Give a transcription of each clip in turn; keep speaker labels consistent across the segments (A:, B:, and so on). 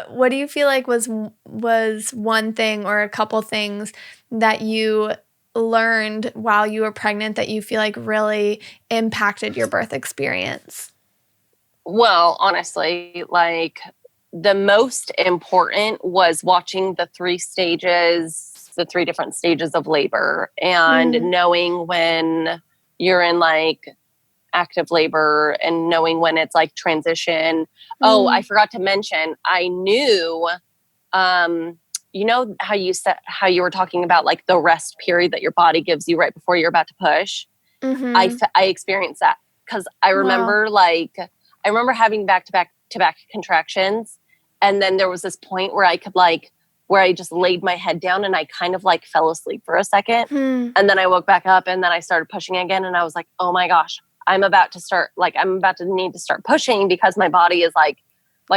A: What do you feel like was one thing or a couple things that you learned while you were pregnant that you feel like really impacted your birth experience?
B: Well, honestly, like the most important was watching the three different stages of labor and
A: Mm,
B: knowing when you're in like active labor and knowing when it's like transition. Oh, I
A: mm,
B: forgot to mention, I knew, um, you know how how you were talking about like the rest period that your body gives you right before you're about to push.
A: mhm.
B: I experienced that because
A: Wow.
B: I remember having back to back contractions, and then there was this point where where I just laid my head down and I kind of like fell asleep for a second,
A: Hmm.
B: and then I woke back up and then I started pushing again, and I was like, oh my gosh, I'm about to need to start pushing because my body is like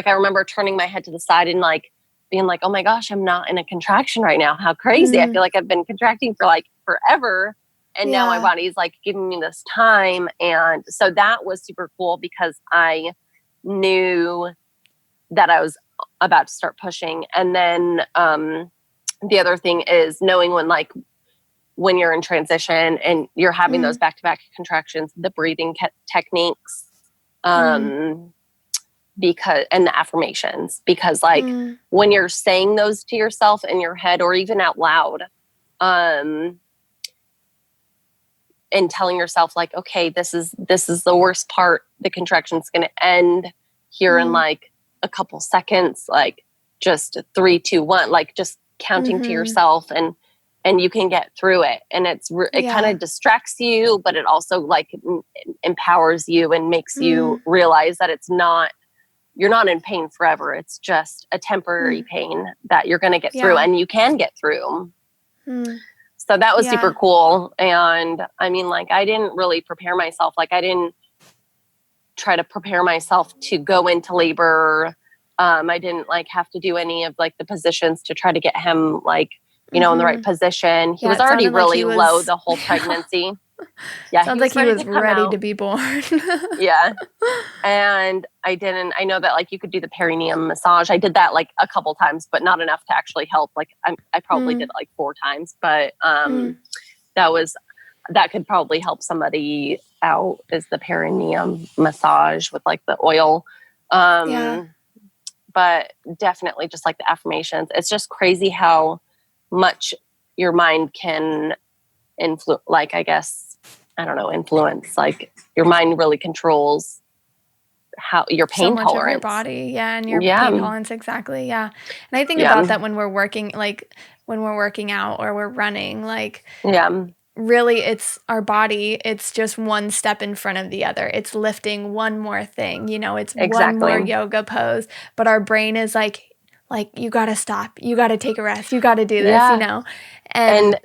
B: I remember turning my head to the side and like being like, oh my gosh, I'm not in a contraction right now. How crazy! I
A: Mm,
B: feel like I've been contracting for like forever, and now my
A: yeah.
B: body's like giving me this time. And so that was super cool because I knew that I was about to start pushing. And then the other thing is knowing when you're in transition and you're having those
A: Mm,
B: back-to-back contractions, the breathing techniques,
A: mm,
B: um because and the affirmations, because like
A: mm,
B: when you're saying those to yourself in your head or even out loud, um and telling yourself like, okay, this is the worst part, the contraction's going to end here in
A: mm,
B: like a couple seconds, like just 3 2 1, like just counting to
A: mhm.
B: yourself, and you can get through it. And it kind
A: Yeah.
B: of distracts you, but it also like empowers you and makes you
A: Mm,
B: realize that you're not in pain forever. It's just a temporary
A: mm,
B: pain that you're going to get through,
A: yeah.
B: and you can get through.
A: Mm,
B: So that was super
A: yeah.
B: cool. And I mean, like, I didn't really prepare myself. Like, I didn't try to prepare myself to go into labor. I didn't like have to do any of like the positions to try to get him like, in the right
A: Mhm.
B: position. He
A: Yeah,
B: was
A: it
B: already
A: sounded like
B: really
A: he
B: low
A: was
B: the whole
A: yeah.
B: pregnancy. Yeah, he
A: Sounds like
B: was
A: he
B: ready to
A: was
B: come
A: ready to
B: out.
A: be born.
B: Yeah. And I know that like you could do the perineum massage. I did that like a couple times, but not enough to actually help. Like I probably did
A: Mm,
B: it like 4 times, but
A: mm,
B: that was that could probably help somebody out, is the perineum massage with like the oil.
A: yeah.
B: Um, but definitely just like the affirmations. It's just crazy how much your mind can influence, like, I guess, I don't know, influence. Like your mind really controls how your
A: So
B: pain
A: much of your
B: tolerance.
A: body, yeah, and your pain
B: Yeah.
A: tolerance, exactly, yeah. And I think about
B: Yeah.
A: that when we're working, like, when we're working out or we're running, like,
B: Yeah.
A: really, it's our body, it's just one step in front of the other. It's lifting one more thing, it's one more
B: Exactly.
A: yoga pose, but our brain is like, "You gotta stop. You gotta take a rest. You gotta do this,"
B: Yeah.
A: And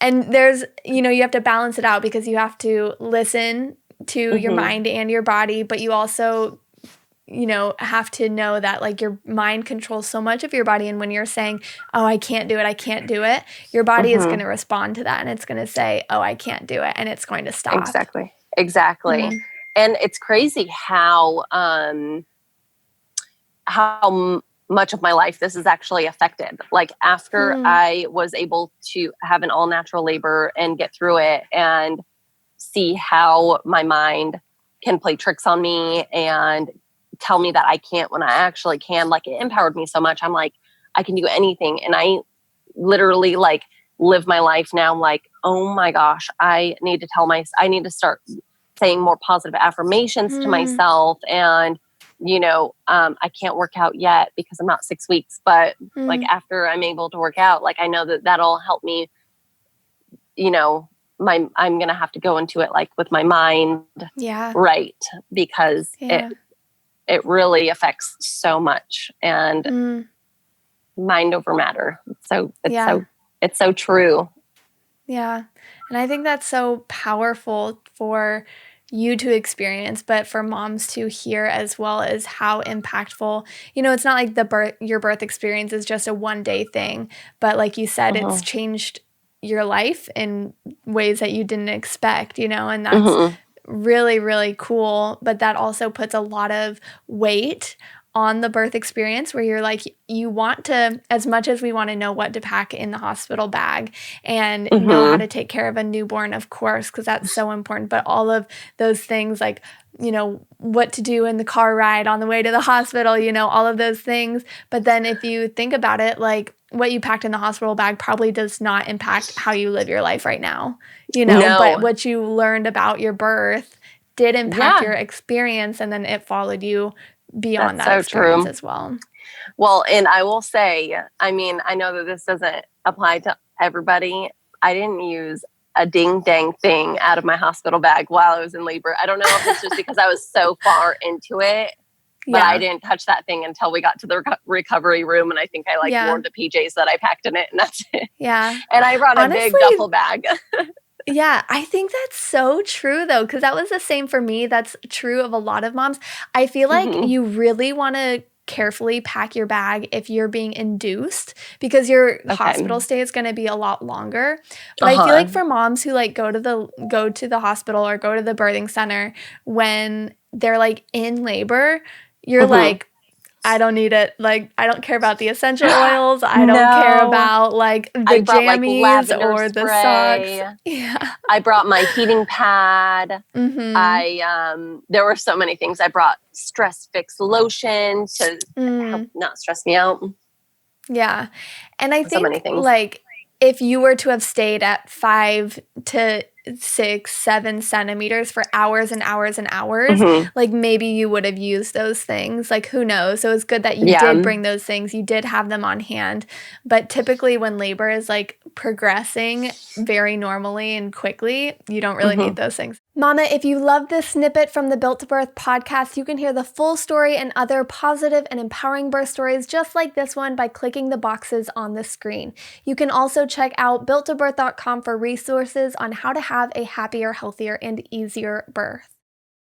B: And
A: there's you have to balance it out because you have to listen to your
B: mhm.
A: mind and your body, but you also have to know that like your mind controls so much of your body. And when you're saying, oh, I can't do it, I can't do it, your body is going
B: Mhm.
A: to respond to that and it's going to say, oh, I can't do it. And it's going to stop.
B: Exactly. Exactly.
A: Mm,
B: And it's crazy much of my life this is actually affected. Like after
A: mm,
B: I was able to have an all natural labor and get through it and see how my mind can play tricks on me and tell me that I can't when I actually can, like it empowered me so much. I'm like, I can do anything. And I literally like live my life now like, oh my gosh, I need to start saying more positive affirmations to
A: mm,
B: myself. And I can't work out yet because I'm not 6 weeks, but like
A: mm.
B: after I'm able to work out, like I know that that'll help me, you know I'm gonna have to go into it like with my mind
A: Yeah.
B: right, because
A: Yeah.
B: it really affects so much. And
A: Mm,
B: mind over matter. So
A: yeah.
B: it's so true.
A: Yeah. And I think that's so powerful for you to experience, but for moms to hear as well, as how impactful. It's not like your birth experience is just a one day thing, but like you said, it's
B: Hmm.
A: changed your life in ways that you didn't expect, and that's
B: Hmm.
A: really, really cool. But that also puts a lot of weight on the birth experience where you're like, you want to, as much as we want to know what to pack in the hospital bag and know how
B: Mm-hmm.
A: to take care of a newborn, of course, because that's so important, but all of those things like, what to do in the car ride on the way to the hospital, all of those things. But then if you think about it, like what you packed in the hospital bag probably does not impact how you live your life right now, but
B: No.
A: what you learned about your birth did impact
B: Yeah,
A: your experience, and then it followed you beyond
B: that's
A: that
B: so
A: experience
B: true.
A: as well.
B: Well, and I will say, I mean, I know that this doesn't apply to everybody. I didn't use a ding dang thing out of my hospital bag while I was in labor. I don't know if it's just because I was so far into it, but I
A: Yeah.
B: didn't touch that thing until we got to the recovery room. And I think I like wore
A: Yeah.
B: the PJs that I packed in it, and that's it.
A: Yeah.
B: And I brought a big
A: Honestly,
B: duffel bag.
A: yeah, I think that's so true though, because that was the same for me. That's true of a lot of moms. I feel like
B: Hmm.
A: you really want to carefully pack your bag if you're being induced because your
B: Okay.
A: hospital stay is going to be a lot longer. But I feel
B: Uh-huh.
A: like for moms who like go to the hospital or go to the birthing center when they're like in labor, you're
B: Hmm.
A: like, I don't need it. Like, I don't care about the essential oils. I don't care
B: No.
A: about like
B: I
A: the
B: brought like
A: jammies
B: lavender
A: or the socks.
B: spray.
A: Yeah.
B: I brought my heating pad.
A: Mhm.
B: There were so many things. I brought Stress Fix lotion to help
A: Mm.
B: not stress me out.
A: Yeah. And I
B: So many
A: think
B: things.
A: like if you were to have stayed at 5 to 6, 7 centimeters for hours and hours and hours,
B: Hmm.
A: like maybe you would have used those things. Like who knows? So it's good that you did
B: Yeah.
A: bring those things. You did have them on hand. But typically when labor is like progressing very normally and quickly, you don't really
B: Hmm.
A: need those things. Mama, if you love this snippet from the Built to Birth podcast, you can hear the full story and other positive and empowering birth stories just like this one by clicking the boxes on the screen. You can also check out builttobirth.com for resources on how to have a happier, healthier, and easier birth.